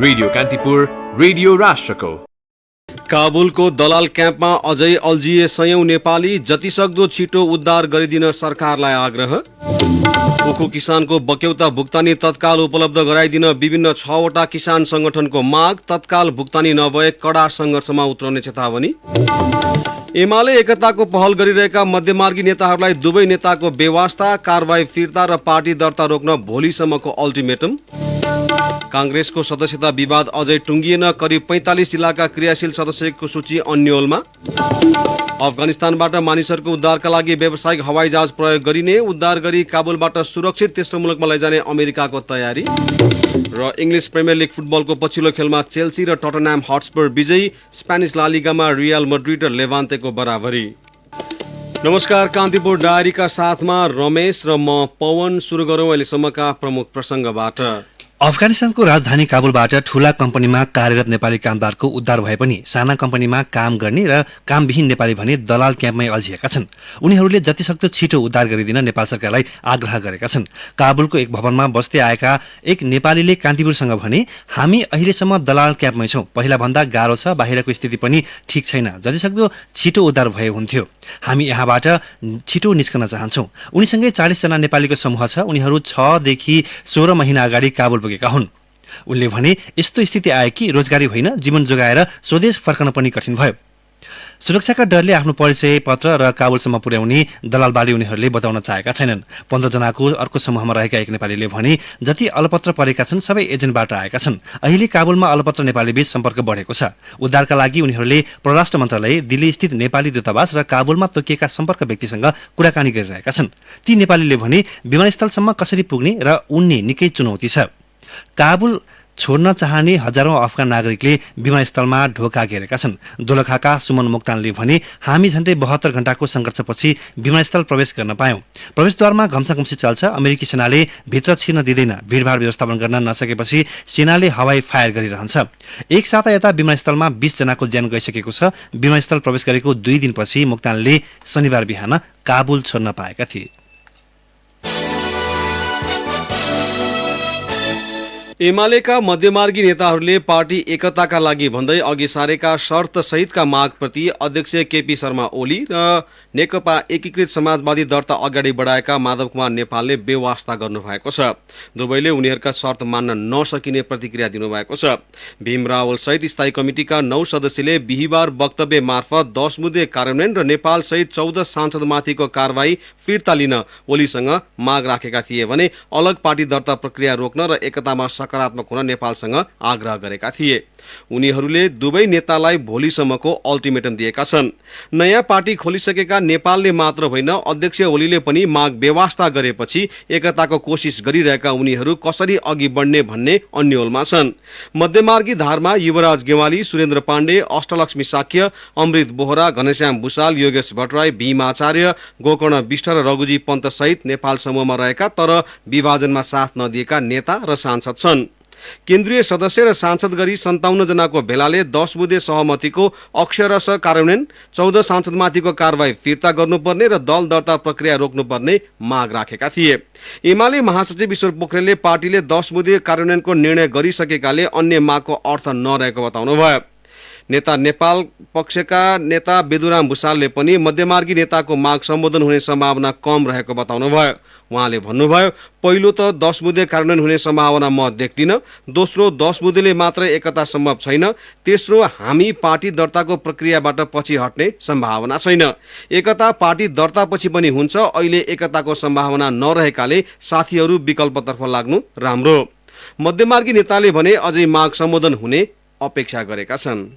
Radio Kantipur, radio राष्ट्रको। काबुलको दलाल क्याम्पमा अझै अल्झिए सयौं नेपाली, जतिसक्दो छिटो उद्धार गरिदिन सरकारलाई आग्रह। उखु किसानको बक्यौता भुक्तानी तत्काल उपलब्ध गराइदिन विभिन्न 6वटा किसान संगठनको माग, तत्काल भुक्तानी नभए कडा संघर्षमा उत्रने चेतावनी। एमाले एकताको पहल गरिरहेका मध्यमार्गी नेताहरूलाई दुवै नेताको बेवास्ता, कारबाही फिर्ता र पार्टी दर्ता रोक्न भोलिसम्मको अल्टिमेटम। कांग्रेसको सदस्यता विवाद अझै टुङ्गिएन, करिब 45 जिल्लाका क्रियाशील सदस्यको सूची अन्यलमा। अफगानिस्तानबाट मानिसहरूको उद्धारका लागि व्यावसायिक हवाईजहाज प्रयोग गरिने, उद्धार गरी काबुलबाट सुरक्षित तेस्रो मुलुकमा लैजाने अमेरिकाको तयारी। र इङ्ग्लिस प्रिमियर लिग फुटबलको पछिल्लो खेलमा चेल्सी र टटनह्याम हटस्पर विजयी, स्पेनिस ला लिगामा रियल मड्रिड र लेभान्तेको बराबरी। नमस्कार, कान्तिपुर डायरीका साथमा रमेश र म पवन। सुरु गरौँ अहिलेसम्मका प्रमुख प्रसङ्गबाट। अफगानिस्तानको राजधानी काबुलबाट ठूला कम्पनीमा कार्यरत नेपाली कामदारको उद्धार भए पनि साना कम्पनीमा काम गर्ने र कामविहीन नेपाली भने दलाल क्याम्पमै अल्झिएका छन्। उनीहरूले जतिसक्दो छिटो उद्धार गरिदिन नेपाल सरकारलाई आग्रह गरेका छन्। काबुलको एक भवनमा बस्दै आएका एक नेपालीले कान्तिपुरसँग भने, हामी अहिलेसम्म दलाल क्याम्पमै छौँ, पहिला भन्दा गाह्रो छ, बाहिरको स्थिति पनि ठिक छैन, जतिसक्दो छिटो उद्धार भए हुन्थ्यो, हामी यहाँबाट छिटो निस्कन चाहन्छौँ। उनीसँगै 40 जना नेपालीको समूह छ, उनीहरू 6 देखि 16 महिना अगाडि काबुल हुन्। उनले भने, यस्तो स्थिति आयो कि रोजगारी होइन, जीवन जोगाएर स्वदेश फर्कन पनि कठिन भयो। सुरक्षाका डरले आफ्नो परिचय पत्र र काबुलसम्म पुर्याउने दलालबारी उनीहरूले बताउन चाहेका छैनन्। 15 जनाको अर्को समूहमा रहेका एक नेपालीले भने, जति अलपत्र परेका छन् सबै एजेन्टबाट आएका छन्। अहिले काबुलमा अलपत्र नेपाली बीच सम्पर्क बढेको छ। उद्धारका लागि उनीहरूले परराष्ट्र मन्त्रालय, दिल्ली स्थित नेपाली दूतावास र काबुलमा तोकिएका सम्पर्क व्यक्तिसँग कुराकानी गरिरहेका छन्। ती नेपालीले भने, विमानस्थलसम्म कसरी पुग्ने र उड्ने निकै चुनौती छ। काबुल छोड्न चाहने हजारौं अफगान नागरिकले विमानस्थलमा ढोका घेरेका छन्। दोलखाका सुमन मोक्तानले भने, हामी झण्डै 72 घण्टाको सङ्घर्षपछि विमानस्थल प्रवेश गर्न पायौं। प्रवेशद्वारमा घम्साघम्सी चल्छ, अमेरिकी सेनाले भित्र छिर्न दिँदैन, भिडभाड व्यवस्थापन गर्न नसकेपछि सेनाले हवाई फायर गरिरहन्छ। एक साता यता विमानस्थलमा 20 जनाको ज्यान गइसकेको छ। विमानस्थल प्रवेश गरेको 2 दिनपछि मोक्तानले शनिबार बिहान काबुल छोड्न पाएका थिए। एमालेका मध्यमार्गी नेताहरूले पार्टी एकताका लागि भन्दै अघि सारेका शर्त सहितका मागप्रति अध्यक्ष केपी शर्मा ओली र नेकपा एकीकृत समाजवादी दर्ता अगाडि बढाएका माधव कुमार नेपालले बेवास्ता गर्नुभएको छ। दुवैले उनीहरूका शर्त मान्न नसकिने प्रतिक्रिया दिनुभएको छ। भीम रावल सहित स्थायी कमिटिका 9 सदस्यले बिहिबार वक्तव्य मार्फत 10 मुद्दे कार्यान्वयन र नेपाल सहित 14 सांसदमाथिको कारबाही फिर्ता लिन ओलीसँग माग राखेका थिए भने अलग पार्टी दर्ता प्रक्रिया रोक्न र एकतामा सकारात्मक हुन नेपालसँग आग्रह गरेका थिए। उनीहरूले दुवै नेतालाई भोलिसम्मको अल्टिमेटम दिएका छन्। नयाँ पार्टी खोलिसकेका नेपालले मात्र होइन, अध्यक्ष ओलीले पनि माग बेवास्ता गरेपछि एकताको कोसिस गरिरहेका उनीहरू कसरी अघि बढ्ने भन्ने अन्यलमा छन्। मध्यमार्गी धारमा युवराज गेवाली, सुरेन्द्र पाण्डे, अष्टलक्ष्मी साक्य, अमृत बोहरा, घनश्याम भूषाल, योगेश भट्टराई, भीम आचार्य, गोकर्ण विष्ट र रघुजी पन्त सहित नेपाल समूहमा रहेका तर विभाजनमा साथ नदिएका नेता र सांसद छन्। केन्द्रीय सदस्य र सांसद गरी 57 जनाको भेलाले 10 बुँदे सहमतिको अक्षरशः कार्यान्वयन, 14 सांसदमाथिको कारबाही फिर्ता गर्नुपर्ने र दल दर्ता प्रक्रिया रोक्नुपर्ने माग राखेका थिए। एमाले महासचिव ईश्वर पोखरेलले पार्टीले 10 बुँदे कार्यान्वयनको निर्णय गरिसकेकाले अन्य मागको अर्थ नरहेको बताउनुभयो। नेता नेपाल पक्षका नेता बेदुराम भूषालले पनि मध्यमार्गी नेताको माग सम्बोधन हुने सम्भावना कम रहेको बताउनुभयो। उहाँले भन्नुभयो, पहिलो त 10 बुँदे कार्यान्वयन हुने सम्भावना म देख्दिन, दोस्रो 10 बुँदेले मात्र एकता सम्भव छैन, तेस्रो हामी पार्टी दर्ताको प्रक्रियाबाट पछि हट्ने सम्भावना छैन। एकता पार्टी दर्तापछि पनि हुन्छ, अहिले एकताको सम्भावना नरहेकाले साथीहरू विकल्पतर्फ लाग्नु राम्रो। मध्यमार्गी नेताले भने अझै माग सम्बोधन हुने अपेक्षा गरेका छन्।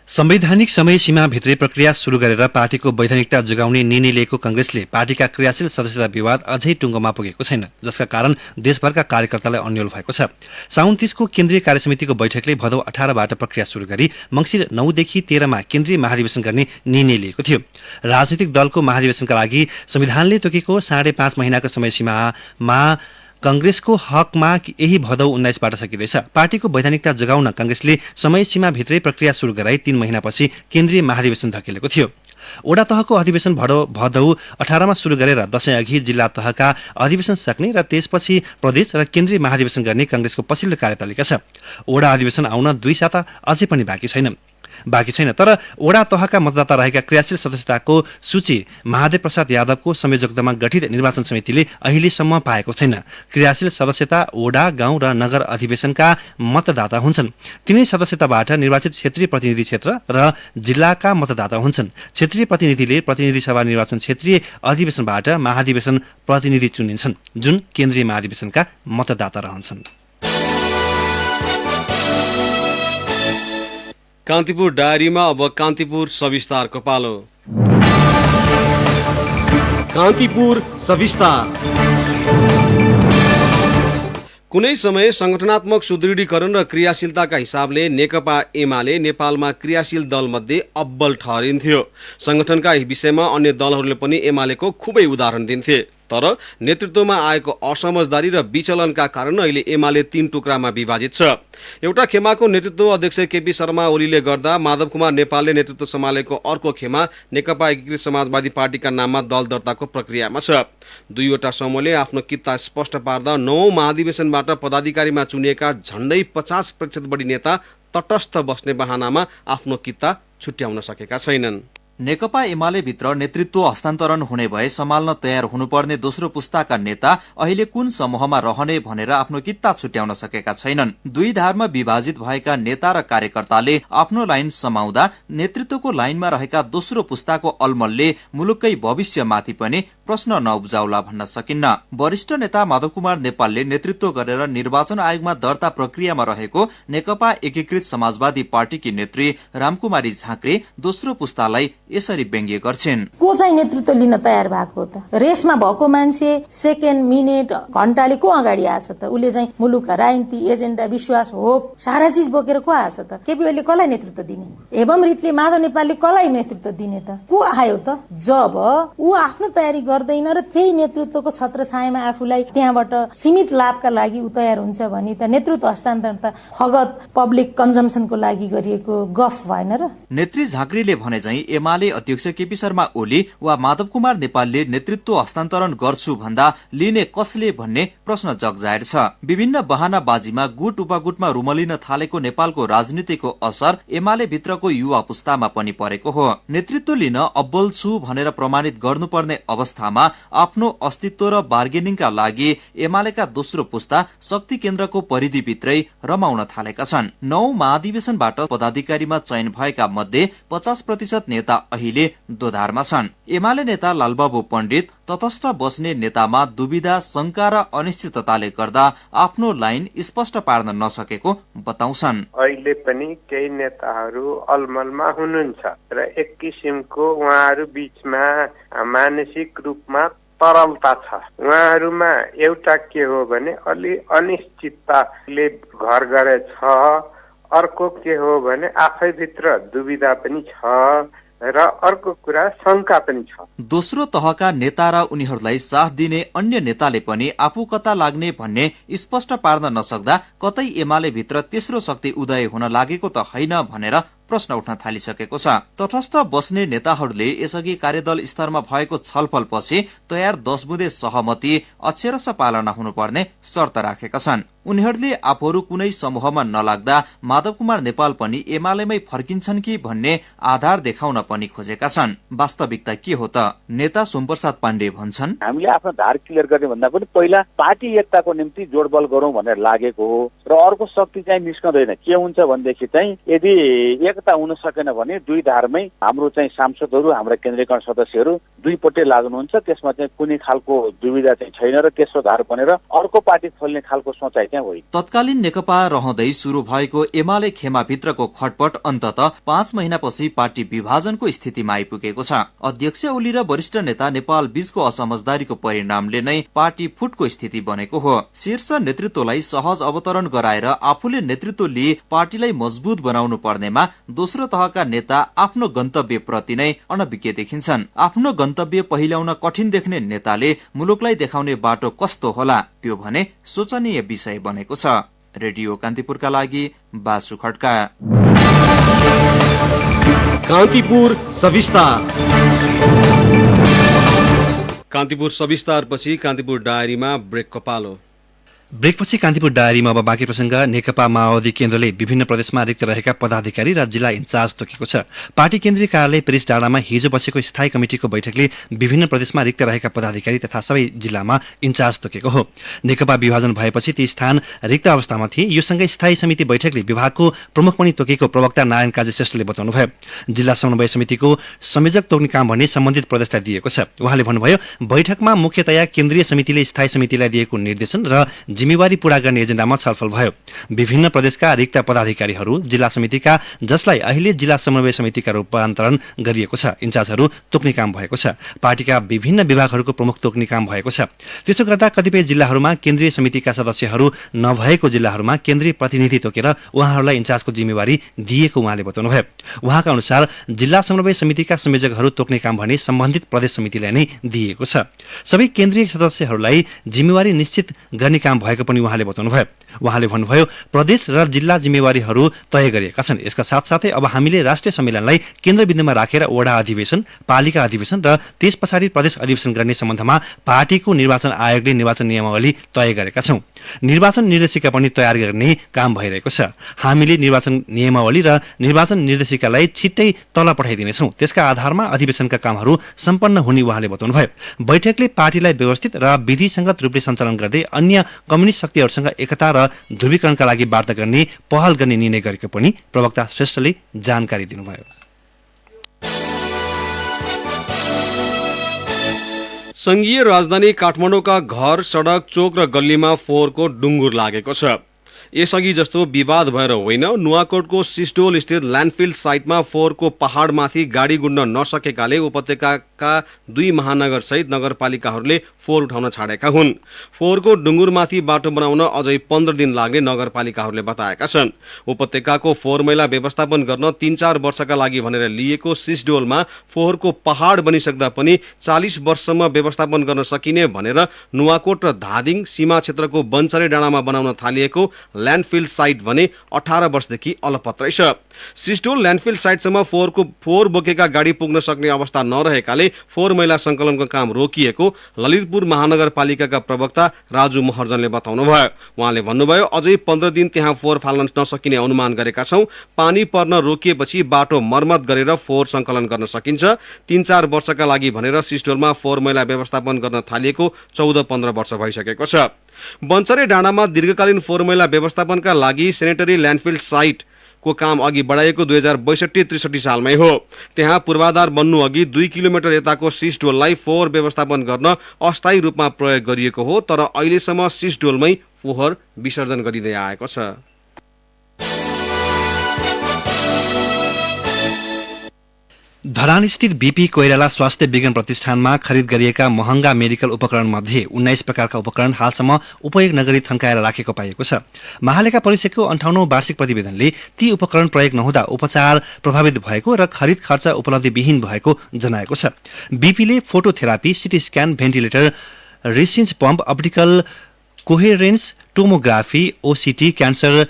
संवैधानिक समय सीमा भित्रै प्रक्रिया सुरु गरेर पार्टीको वैधानिकता जोगाउने निर्णय लिएको कांग्रेसले पार्टीका क्रियाशील सदस्यता विवाद अझै टुङ्गोमा पुगेको छैन, जसका कारण देशभरका कार्यकर्तालाई अन्यल भएको छ। साउन 30 को केन्द्रीय कार्यसमितिको बैठकले भदौ 18 बाट प्रक्रिया सुरु गरी मंसिर 9 देखि 13 मा केन्द्रीय महाधिवेशन गर्ने निर्णय लिएको थियो। राजनीतिक दलको महाधिवेशनका लागि संविधानले तोकेको 5.5 महिनाको समय सीमामा कांग्रेसको हकमा यही भदौ 19 बाट सकिँदैछ। पार्टीको वैधानिकता जोगाउन कांग्रेसले समय सीमा भित्रै प्रक्रिया सुरु गराई 3 महिनापछि केन्द्रीय महाधिवेशन धकेलेको थियो। ओडा तहको अधिवेशन भदौ 18 मा सुरु गरेर दशैं अघि जिल्ला तहका अधिवेशन सक्ने र त्यसपछि प्रदेश र केन्द्रीय महाधिवेशन गर्ने कांग्रेसको पछिल्लो कार्यतालिका छ। ओडा अधिवेशन आउन 2 साता अझै पनि बाँकी छैन तर ओडा तहका मतदाता रहेका क्रियाशील सदस्यताको सूची महादेव प्रसाद यादवको संयोजकतामा गठित निर्वाचन समितिले अहिलेसम्म पाएको छैन। क्रियाशील सदस्यता ओडा, गाउँ र नगर अधिवेशनका मतदाता हुन्छन्। तिनै सदस्यताबाट निर्वाचित क्षेत्रीय प्रतिनिधि क्षेत्र र जिल्लाका मतदाता हुन्छन्। क्षेत्रीय प्रतिनिधिले प्रतिनिधि सभा निर्वाचन क्षेत्रीय अधिवेशनबाट महाधिवेशन प्रतिनिधि चुनिन्छन्, जुन केन्द्रीय महाधिवेशनका मतदाता रहन्छन्। कान्तिपुर डायरीमा अब कान्तिपुर सविस्तारको पालो। कान्तिपुर सविस्तार। कुनै समय संगठनात्मक सुदृढीकरण र क्रियाशीलताका हिसाबले नेकपा एमाले नेपालमा क्रियाशील दलमध्ये अब्बल ठहरिन्थ्यो। संगठनका विषयमा अन्य दलहरूले पनि एमालेको खुबै उदाहरण दिन्थे। तर नेतृत्वमा आएको असमझदारी र विचलनका कारण अहिले एमाले 3 टुक्रामा विभाजित छ। एउटा खेमाको नेतृत्व अध्यक्ष केपी शर्मा ओलीले गर्दा माधव कुमार नेपालले नेतृत्व सम्हालेको अर्को खेमा नेकपा एकीकृत समाजवादी पार्टीका नाममा दल दर्ताको प्रक्रियामा छ। दुईवटा समूहले आफ्नो कित्ता स्पष्ट पार्दा 9औं महाधिवेशनबाट पदाधिकारीमा चुनिएका झण्डै 50% बढी नेता तटस्थ बस्ने बहानामा आफ्नो कित्ता छुट्याउन सकेका छैनन्। नेकपा एमाले भित्र नेतृत्व हस्तान्तरण हुने भए सम्हाल्न तयार हुनुपर्ने दोस्रो पुस्ताका नेता अहिले कुन समूहमा रहने भनेर आफ्नो कित्ता छुट्याउन सकेका छैनन्। दुई धारमा विभाजित भएका नेता र कार्यकर्ताले आफ्नो लाइन समाउँदा नेतृत्वको लाइनमा रहेका दोस्रो पुस्ताको अलमलले मुलुककै भविष्यमाथि पनि प्रश्न नउब्जाउला भन्न सकिन्न। वरिष्ठ नेता माधव कुमार नेपालले नेतृत्व गरेर निर्वाचन आयोगमा दर्ता प्रक्रियामा रहेको नेकपा एकीकृत समाजवादी पार्टीकी नेत्री रामकुमारी झाँक्री दोस्रो पुस्तालाई यसरी व्यङ्ग्य गर्छिन्। को चाहिँ नेतृत्व लिन तयार भएको त? रेसमा भएको मान्छे सेकेन्ड, मिनेट, घण्टाले को अगाडि आछ त? उसले चाहिँ मुलुकका राजनीति, एजेन्डा, विश्वास, होप सारा चीज बोकेर को आछ त? केपी ओलीले कसलाई नेतृत्व दिने? एवं रीतले माधव नेपालले कसलाई नेतृत्व दिने त? को आयो त? जब ऊ आफ्नो तयारी गर्दैन र त्यही नेतृत्वको छत्रछायामा आफूलाई त्यहाँबाट सीमित लाभका लागि ऊ तयार हुन्छ भने त नेतृत्व हस्तान्तरण त फगत पब्लिक कन्जम्सनको लागि गरिएको गफ भएन र? नेत्री झाँक्रीले भने चाहिँ एमाले अध्यक्ष केपी शर्मा ओली वा माधव कुमार नेपालले नेतृत्व हस्तान्तरण गर्छु भन्दा लिने कसले भन्ने प्रश्न जगजाहेर छ। विभिन्न बहानाबाजीमा गुट उपगुटमा रुमलिन थालेको नेपालको राजनीतिको असर एमाले भित्रको युवा पुस्तामा पनि परेको हो। नेतृत्व लिन अब्बल छु भनेर प्रमाणित गर्नुपर्ने अवस्थामा आफ्नो अस्तित्व र बार्गेनिङका लागि एमालेका दोस्रो पुस्ता शक्ति केन्द्रको परिधिभित्रै रमाउन थालेका छन्। 9 महाधिवेशनबाट पदाधिकारीमा चयन भएका मध्ये 50% नेता अहिले दोधारमा छन्। एमाले नेता लालबाबु पण्डित तटस्थ बस्ने नेतामा दुविधा, शंका र अनिश्चितताले गर्दा आफ्नो लाइन स्पष्ट पार्न नसकेको बताउँछन्। अहिले पनि केही नेताहरू अलमलमा हुनुहुन्छ र एक किसिमको उहाँहरू बीचमा मानसिक रूपमा तरलता छ। उहाँहरूमा एउटा के हो भने अलि अनिश्चितताले घर गरेछ, अर्को के हो भने आफै भित्र दुविधा पनि छ र अर्को कुरा शंका पनि छ। दोस्रो तहका नेता र उनीहरूलाई साथ दिने अन्य नेताले पनि आफू कता लाग्ने भन्ने स्पष्ट पार्न नसक्दा कतै एमाले भित्र तेस्रो शक्ति उदय हुन लागेको त होइन भनेर प्रश्न उठ्न थालिसकेको छ। तटस्थ बस्ने नेताहरूले यसअघि कार्यदल स्तरमा भएको छलफलपछि तयार 10 बुँदे सहमति अक्षरशः पालना हुनुपर्ने शर्त राखेका छन्। उनीहरूले आफूहरू कुनै समूहमा नलाग्दा माधव कुमार नेपाल पनि एमालेमै फर्किन्छन् कि भन्ने आधार देखाउन पनि खोजेका छन्। वास्तविकता के हो त? नेता सोमप्रसाद पाण्डे भन्छन्, हामीले आफ्नो धार क्लियर गर्ने भन्दा पनि पहिला पार्टी एकताको निम्ति जोडबल गरौं भनेर लागेको हो र अर्को शक्ति चाहिँ निस्कँदैन। के हुन्छ भनेदेखि चाहिँ यदि एकता हुन सकेन भने दुई धारमै हाम्रो चाहिँ सांसदहरू, हाम्रा केन्द्रीयकरण सदस्यहरू दुईपट्टि लाग्नुहुन्छ। त्यसमा चाहिँ कुनै खालको दुविधा चाहिँ छैन र तेस्रो धार बनेर अर्को पार्टी खोल्ने खालको सोचाइ चाहिँ होइन। तत्कालीन नेकपा रहँदै शुरू भएको एमाले खेमाभित्रको खटपट अन्ततः 5 महिनापछि पार्टी विभाजनको स्थितिमा आइपुगेको छ। अध्यक्ष ओली र वरिष्ठ नेता नेपाल बीचको असमझदारीको परिणामले नै पार्टी फुटको स्थिति बनेको हो। शीर्ष नेतृत्वलाई सहज अवतरण गराएर आफूले नेतृत्व लिए पार्टीलाई मजबुत बनाउनु पर्नेमा दोस्रो तहका नेता आफ्नो गन्तव्य प्रति नै अनभिज्ञ देखिन्छन्। आफ्नो गन्तव्य पहिल्याउन कठिन देख्ने नेताले मुलुकलाई देखाउने बाटो कस्तो होला त्यो भने सोचनीय विषय बनेको छ। रेडियो कान्तिपुरका लागि बासु खड्का। कान्तिपुर सविस्तारपछि कान्तिपुर डायरीमा ब्रेकको पालो। ब्रेकपछि कान्तिपुर डायरीमा अब बाँकी प्रसङ्ग। नेकपा माओवादी केन्द्रले विभिन्न प्रदेशमा रिक्त रहेका पदाधिकारी र जिल्ला इन्चार्ज तोकेको छ। पार्टी केन्द्रीय कार्यालय पेरिस डाँडामा हिजो बसेको स्थायी कमिटिको बैठकले विभिन्न प्रदेशमा रिक्त रहेका पदाधिकारी तथा सबै जिल्लामा इन्चार्ज तोकेको हो। नेकपा विभाजन भएपछि ती स्थान रिक्त अवस्थामा थिए। यो सँगै स्थायी समिति बैठकले विभागको प्रमुख पनि तोकेको प्रवक्ता नारायण काजी श्रेष्ठले बताउनुभयो। जिल्ला समन्वय समितिको संयोजक तोक्ने काम भने सम्बन्धित प्रदेशलाई दिएको छ। उहाँले भन्नुभयो, बैठकमा मुख्यतया केन्द्रीय समितिले स्थायी समितिलाई दिएको निर्देशन र जिम्मेवारी पूरा गर्ने एजेन्डामा छलफल भयो। विभिन्न प्रदेशका रिक्त पदाधिकारीहरू जिल्ला समितिका, जसलाई अहिले जिल्ला समन्वय समितिका रूपान्तरण गरिएको छ, इन्चार्जहरू तोक्ने काम भएको छ। पार्टीका विभिन्न विभागहरूको प्रमुख तोक्ने काम भएको छ। त्यसो गर्दा कतिपय जिल्लाहरूमा केन्द्रीय समितिका सदस्यहरू नभएको जिल्लाहरूमा केन्द्रीय प्रतिनिधि तोकेर उहाँहरूलाई इन्चार्जको जिम्मेवारी दिएको उहाँले बताउनुभयो। उहाँका अनुसार जिल्ला समन्वय समितिका संयोजकहरू तोक्ने काम भने सम्बन्धित प्रदेश समितिलाई नै दिएको छ। सबै केन्द्रीय सदस्यहरूलाई जिम्मेवारी निश्चित गर्ने काम भएको पनि उहाँले बताउनुभयो। उहाँले भन्नुभयो, प्रदेश र जिल्ला जिम्मेवारीहरू तय गरिएका छन्। यसका साथसाथै अब हामीले राष्ट्रिय सम्मेलनलाई केन्द्रबिन्दुमा राखेर वडा अधिवेशन, पालिका अधिवेशन र त्यस पछाडि प्रदेश अधिवेशन गर्ने सम्बन्धमा पार्टीको निर्वाचन आयोगले निर्वाचन नियमावली तय गरेका छौं। निर्वाचन निर्देशिका पनि तयार गर्ने काम भइरहेको छ। हामीले निर्वाचन नियमावली र निर्वाचन निर्देशिकालाई छिट्टै तल पठाइदिनेछौं। त्यसका आधारमा अधिवेशनका कामहरू सम्पन्न हुने उहाँले बताउनुभयो। बैठकले पार्टीलाई व्यवस्थित र विधिसङ्गत रूपले सञ्चालन गर्दै अन्य कम्युनिस्ट शक्तिहरूसँग एकता र ध्रुवीकरणका लागि वार्ता गर्ने पहल गर्ने निर्णय गरेको पनि प्रवक्ता श्रेष्ठले जानकारी दिनुभयो। संघीय राजधानी काठमाडौँका घर, सडक, चोक र गल्लीमा फोहोरको डुङ्गुर लागेको छ। यसअघि जस्तो विवाद भएर होइन, नुवाकोटको सिस्टोल स्थित ल्यान्डफिल साइटमा फोहोरको पहाडमाथि गाडी गुड्न नसकेकाले उपत्यकाका 2 महानगर सहित नगरपालिकाहरूले फोहोर उठाउन छाडेका हुन्। फोहोरको डुङ्गुरमाथि बाटो बनाउन अझै 15 दिन लाग्ने नगरपालिकाहरूले बताएका छन्। उपत्यकाको फोहोर मैला व्यवस्थापन गर्न 3-4 वर्षका लागि भनेर लिएको सिस्डोलमा फोहोरको पहाड बनिसक्दा पनि 40 वर्षसम्म व्यवस्थापन गर्न सकिने भनेर नुवाकोट र धादिङ सीमा क्षेत्रको बन्चरे डाँडामा बनाउन थालिएको ल्यान्डफिल साइट भने 18 वर्षदेखि अलपत्रै छ। सिस्टोल ल्यान्डफिल साइटसम्म फोहोर बोकेका गाडी पुग्न सक्ने अवस्था नरहेकाले फोहोर मैला संकलनको काम रोकिएको ललितपुर महानगरपालिकाका प्रवक्ता राजु महर्जनले बताउनुभयो। उहाँले भन्नुभयो, अझै 15 दिन त्यहाँ फोहोर फाल्न नसकिने अनुमान गरेका छौं। पानी पर्न रोकिएपछि बाटो मर्मत गरेर फोहोर संकलन गर्न सकिन्छ। 3-4 वर्षका लागि भनेर सिस्टोलमा फोहोर मैला व्यवस्थापन गर्न थालिएको 14-15 वर्ष भइसकेको छ। बन्चरे डाँडामा दीर्घकालीन फोहोर मैला व्यवस्थापनका लागि सेनेटरी ल्यान्डफिल साइट को काम अघि बढाएको 2062-63 सालमै हो। त्यहाँ पूर्वाधार बन्नु अघि 2 किलोमिटर यताको सिस्टोललाई फोहोर व्यवस्थापन गर्न अस्थायी रूपमा प्रयोग गरिएको हो, तर अहिलेसम्म सिस्टोलमै फोहोर विसर्जन गरिँदै आएको छ। धरानस्थित बीपी कोइराला स्वास्थ्य विज्ञान प्रतिष्ठानमा खरिद गरिएका महँगा मेडिकल उपकरण मध्ये 19 प्रकारका उपकरण हालसम्म उपयोग नगरी थन्काएर राखेको पाइएको छ। महालेखा परिषदको 58औं वार्षिक प्रतिवेदनले ती उपकरण प्रयोग नहुँदा उपचार प्रभावित भएको र खरिद खर्च उपलब्धिविहीन भएको जनाएको छ। बीपीले phototherapy, CT scan, ventilator, syringe pump, optical coherence tomography, OCT, cancer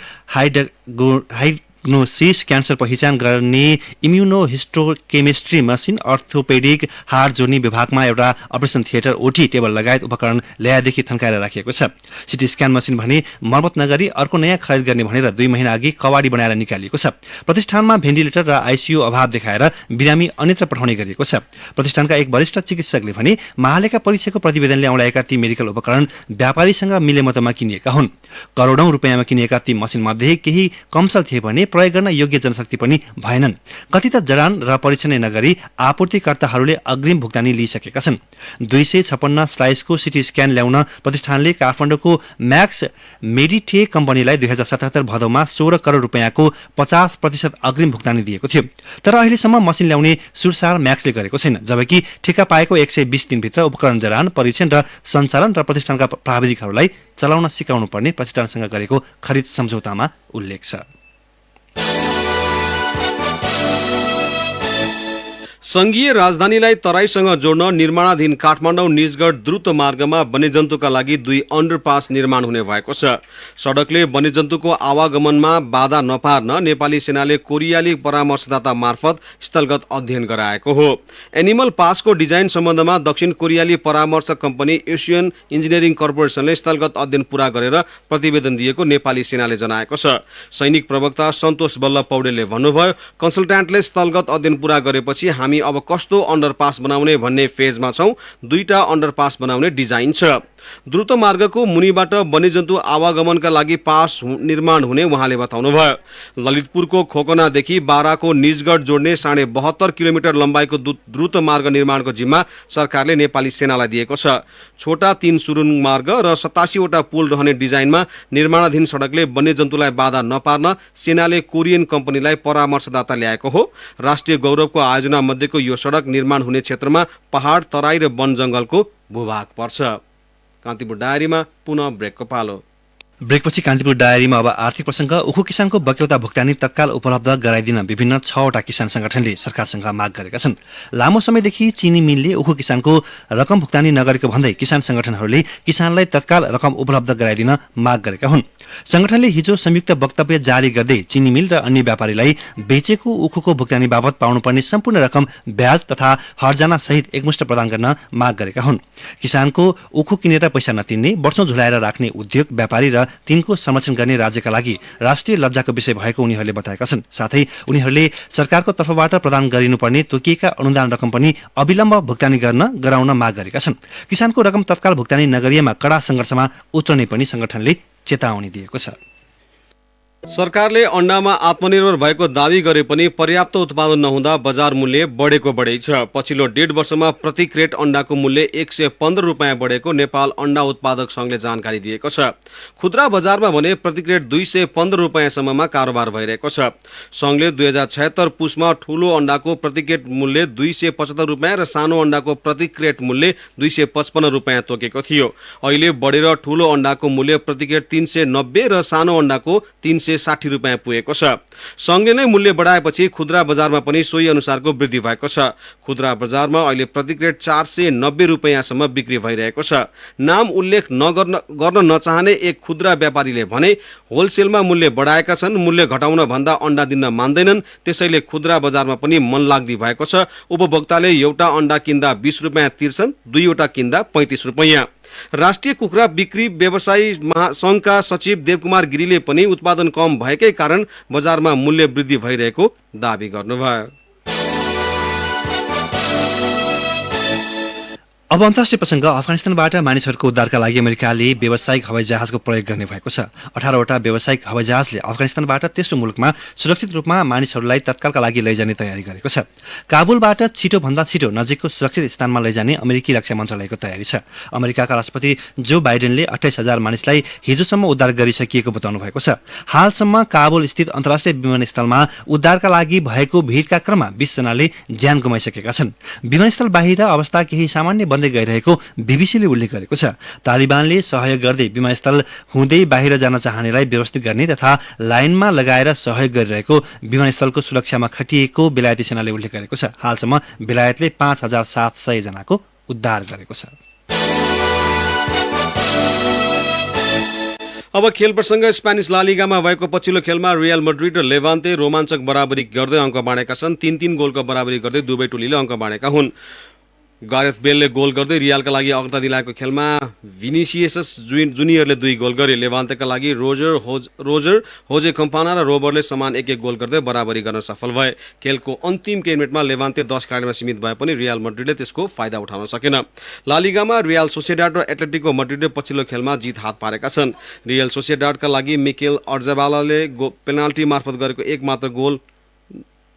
diagnosis, cancer पहिचान गर्ने इम्युनोहिस्टोकेमिस्ट्री मसिन, अर्थोपेडिक हाड जोड्ने विभागमा एउटा अपरेसन थिएटर, ओटी टेबल लगायत उपकरण ल्याएदेखि थन्काएर राखिएको छ। सिटी स्क्यान मसिन भने मर्मत नगरी अर्को नयाँ खरिद गर्ने भनेर 2 महिना अघि कवाडी बनाएर निकालिएको छ। प्रतिष्ठानमा भेन्टिलेटर र आइसियू अभाव देखाएर बिरामी अन्यत्र पठाउने गरिएको छ। प्रतिष्ठानका एक वरिष्ठ चिकित्सकले भने महालेखा परीक्षाको प्रतिवेदनले औँल्याएका ती मेडिकल उपकरण व्यापारीसँग मिलेमतोमा किनिएका हुन्। करोडौं रुपियाँमा किनिएका ती मसिनमध्ये केही कमसल थिए भने प्रयोग गर्न योग्य जनशक्ति पनि भएनन्। कति त जडान र परीक्षण नगरी आपूर्तिकर्ताहरूले अग्रिम भुक्तानी लिइसकेका छन्। 256 स्लाइसको सिटी स्क्यान ल्याउन प्रतिष्ठानले काठमाडौँको म्याक्स मेडिटेक कम्पनीलाई 2077 भदौमा 16 करोड रुपियाँको 50% अग्रिम भुक्तानी दिएको थियो। तर अहिलेसम्म मसिन ल्याउने सुरसार म्याक्सले गरेको छैन, जबकि ठेक्का पाएको 120 दिनभित्र उपकरण जडान, परीक्षण र सञ्चालन र प्रतिष्ठानका प्राविधिकहरूलाई चलाउन सिकाउनु पर्ने प्रतिष्ठानसँग गरेको खरिद सम्झौतामा उल्लेख छ। संघीय राजधानीलाई तराईसँग जोड्न निर्माणाधीन काठमाडौँ निजगढ द्रुत मार्गमा वन्यजन्तुका लागि 2 अन्डरपास निर्माण हुने भएको छ। सडकले वन्यजन्तुको आवागमनमा बाधा नपार्न नेपाली सेनाले कोरियाली परामर्शदाता मार्फत स्थलगत अध्ययन गराएको हो। एनिमल पासको डिजाइन सम्बन्धमा दक्षिण कोरियाली परामर्श कम्पनी एसियन इन्जिनियरिङ कर्पोरेसनले स्थलगत अध्ययन पूरा गरेर प्रतिवेदन दिएको नेपाली सेनाले जनाएको छ। सैनिक प्रवक्ता सन्तोष बल्लभ पौडेलले भन्नुभयो, कन्सल्ट्यान्टले स्थलगत अध्ययन पूरा गरेपछि हामी अब कस्तो अन्डरपास बनाउने भन्ने फेजमा छौं। 2टा अन्डरपास बनाउने डिजाइन छ। द्रुत मार्गको मुनिबाट वन्यजन्तु आवागमनका लागि पास निर्माण हुने उहाँले बताउनुभयो। ललितपुरको खोकनादेखि बाराको निजगढ जोड्ने 72.5 किलोमिटर लम्बाइको द्रुत मार्ग निर्माणको जिम्मा सरकारले नेपाली सेनालाई दिएको छ। छोटा 3 सुरुङ मार्ग र 87 वटा पुल रहने डिजाइनमा निर्माणाधीन सडकले वन्यजन्तुलाई बाधा नपार्न सेनाले कोरियन कम्पनीलाई परामर्शदाता ल्याएको हो। राष्ट्रिय गौरवको आयोजना मध्येको यो सडक निर्माण हुने क्षेत्रमा पहाड, तराई र वन जंगलको भूभाग पर्छ। कान्तिपुर डायरीमा पुनः ब्रेकको पालो। ब्रेकपछि कान्तिपुर डायरीमा अब आर्थिक प्रसंग। उखु किसानको बक्यौता भुक्तानी तत्काल उपलब्ध गराइदिन विभिन्न 6वटा किसान संगठनले सरकारसँग माग गरेका छन्। लामो समयदेखि चिनी मिलले उखु किसानको रकम भुक्तानी नगरेको भन्दै किसान संगठनहरूले किसानलाई तत्काल रकम उपलब्ध गराइदिन माग गरेका हुन्। संगठनले हिजो संयुक्त वक्तव्य जारी गर्दै चिनी मिल र अन्य व्यापारीलाई बेचेको उखुको भुक्तानी बाबत पाउनुपर्ने सम्पूर्ण रकम ब्याज तथा हर्जाना सहित एकमुष्ट प्रदान गर्न माग गरेका हुन्। किसानको उखु किनेर पैसा नतिन्ने, वर्षौं झुलाएर राख्ने उद्योग व्यापारी र तिनको संरक्षण गर्ने राज्यका लागि राष्ट्रिय लज्जाको विषय भएको उनीहरूले बताएका छन्। साथै उनीहरूले सरकारको तर्फबाट प्रदान गरिनुपर्ने तोकिएका अनुदान रकम पनि अविलम्ब भुक्तानी गराउन माग गरेका छन्। किसानको रकम तत्काल भुक्तानी नगरिएमा कडा संघर्षमा उत्रने पनि संगठनले चेतावनी दिएको छ। सरकारले अन्डामा आत्मनिर्भर भएको दावी गरे पनि पर्याप्त उत्पादन नहुँदा बजार मूल्य बढेको बढै छ। पछिल्लो 1.5 वर्षमा प्रति क्रेट अन्डाको मूल्य 115 रुपियाँ बढेको नेपाल अन्डा उत्पादक संघले जानकारी दिएको छ। खुद्रा बजारमा भने प्रति क्रेट 215 रुपियाँसम्ममा कारोबार भइरहेको छ। संघले 2076 पुसमा ठूलो अन्डाको प्रति क्रेट मूल्य 275 रुपियाँ र सानो अन्डाको प्रति क्रेट मूल्य 255 रुपियाँ तोकेको थियो। अहिले बढेर ठूलो अन्डाको मूल्य प्रति क्रेट 390 र सानो अन्डाको 360 रुपियाँ पुगेको छ। संघले नै मूल्य बढाएपछि खुद्रा बजारमा पनि सोही अनुसारको वृद्धि भएको छ। खुद्रा बजारमा अहिले प्रति क्रेट 490 रुपियाँसम्म बिक्री भइरहेको छ। नाम उल्लेख गर्न नचाहने एक खुद्रा व्यापारीले भने होलसेलमा मूल्य बढाएका छन्, मूल्य घटाउन भन्दा अन्डा दिन मान्दैनन्, त्यसैले खुद्रा बजारमा पनि मनलाग्दी भएको छ। उपभोक्ताले एउटा अन्डा किन्दा 20 रुपियाँ तिर्छन्, 2वटा किन्दा 35 रुपियाँ। राष्ट्रिय कुखुरा बिक्री व्यवसायी महासंघका सचिव देवकुमार गिरीले पनि उत्पादन कम भएकै कारण बजारमा मूल्य वृद्धि भइरहेको दावी गर्नुभयो। अब अन्तर्राष्ट्रिय प्रसंग। अफगानिस्तानबाट मानिसहरूको उद्धारका लागि अमेरिकाले व्यावसायिक हवाईजहाजको प्रयोग गर्ने भएको छ। 18वटा व्यावसायिक हवाईजहाजले अफगानिस्तानबाट तेस्रो मुलुकमा सुरक्षित रूपमा मानिसहरूलाई तत्कालका लागि लैजाने तयारी गरेको छ। काबुलबाट छिटोभन्दा छिटो नजिकको सुरक्षित स्थानमा लैजाने अमेरिकी रक्षा मन्त्रालयको तयारी छ। अमेरिकाका राष्ट्रपति जो बाइडेनले 28,000 मानिसलाई हिजोसम्म उद्धार गरिसकिएको बताउनु भएको छ। हालसम्म काबुल स्थित अन्तर्राष्ट्रिय विमानस्थलमा उद्धारका लागि भएको भिडका क्रममा 20 जनाले ज्यान गुमाइसकेका छन्। विमानस्थल बाहिर अवस्था केही सामान्य बन्दै गइरहेको बीबीसीले उल्लेख गरेको छ। तालिबानले सहयोग गर्दै विमानस्थल हुँदै बाहिर जान चाहनेलाई व्यवस्थित गर्ने तथा लाइनमा लगाएर सहयोग गरिरहेको विमानस्थलको सुरक्षामा खटिएको बेलायती सेनाले उल्लेख गरेको छ। हालसम्म बेलायतले 5,700 जनाको उद्धार गरेको छ। अब खेल प्रसंग। स्पेनिस ला लिगामा भएको पछिल्लो खेलमा रियल मड्रिड र लेभान्ते रोमाञ्चक बराबरी गर्दै अङ्क बाँडेका छन्। 3-3 गोलको बराबरी गर्दै दुवै टोलीले अङ्क बाँडेका हुन्। गारेथ बेलले गोल गर्दै रियलका लागि अग्रता दिलाएको खेलमा भिनिसियस जुनियरले 2 गोल गरे। लेभान्तेका लागि होजे कम्पाना र रोबरले समान 1-1 गोल गर्दै बराबरी गर्न सफल भए। खेलको अन्तिम केही मिनेटमा लेभान्ते 10 खेलाडीमा सीमित भए पनि रियल मड्रिडले त्यसको फाइदा उठाउन सकेन। ला लिगामा रियल सोसिएडाड र एटलेटिको मड्रिडले पछिल्लो खेलमा जित हात पारेका छन्। रियल सोसिएडाडका लागि मिकेल अर्जाबालाले पेनाल्टी मार्फत गरेको एकमात्र गोल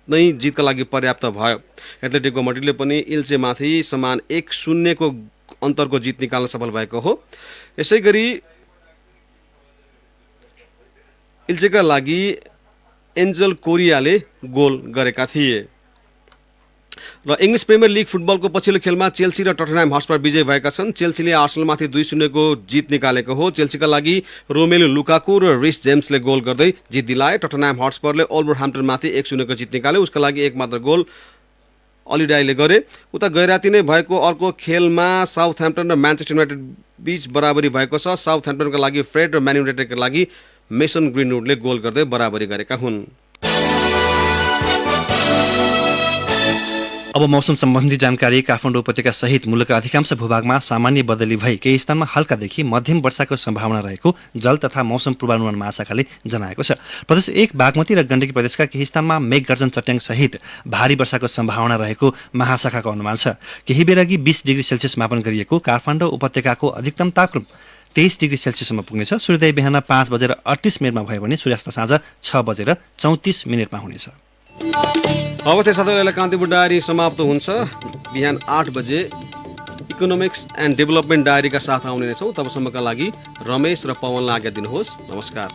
नै जितका लागि पर्याप्त भयो। एथलेटिको मड्रिडले पनि इल्चेमाथि समान 1-0 को अन्तरको जित निकाल्न सफल भएको हो। यसैगरी इल्चेका लागि एन्जल कोरियाले गोल गरेका थिए। र इंग्लिश प्रिमियर लिग फुटबलको पछिल्लो खेलमा चेल्सी र टटनह्याम हटस्पर विजय भएका छन्। चेल्सीले आर्सेनलमाथि 2-0 को जित निकालेको हो। चेल्सीका लागि रोमेलु लुकाकु र रिस जेम्सले गोल गर्दै जित दिलाए। टटनह्याम हटस्परले ओल्भरह्याम्पटनमाथि 1-0 को जित निकाल्यो। उसका लागि एकमात्र गोल अलिडाईले गरे। उता गैराती नै भएको अर्को खेलमा साउथह्याम्पटन र म्यान्चेस्टर युनाइटेड बीच बराबरी भएको छ। साउथह्याम्पटनका लागि फ्रेड र म्यान युनाइटेडका लागि मेसन ग्रिनवुडले गोल गर्दै बराबरी गरेका हुन्। अब मौसम सम्बन्धी जानकारी। काठमाडौँ उपत्यका सहित मुलुकका अधिकांश भूभागमा सामान्य बदली भई केही स्थानमा हल्कादेखि मध्यम वर्षाको सम्भावना रहेको जल तथा मौसम पूर्वानुमान महाशाखाले जनाएको छ। प्रदेश 1 बागमती र गण्डकी प्रदेशका केही स्थानमा मेघगर्जन चट्याङ सहित भारी वर्षाको सम्भावना रहेको महाशाखाको अनुमान छ। केही बेर अघि 20 डिग्री सेल्सियस मापन गरिएको काठमाडौँ उपत्यकाको अधिकतम तापक्रम 23 डिग्री सेल्सियससम्म पुग्नेछ। सूर्योदय बिहान 5:38 भयो भने सूर्यास्त साँझ 6:34 हुनेछ। अब त्यसै कान्तिपुर डायरी समाप्त हुन्छ। बिहान 8 बजे इकोनोमिक्स एन्ड डेभलपमेन्ट डायरीका साथ आउने नै छौँ। तबसम्मका लागि रमेश र पवनलाई आज्ञा दिनुहोस्। नमस्कार।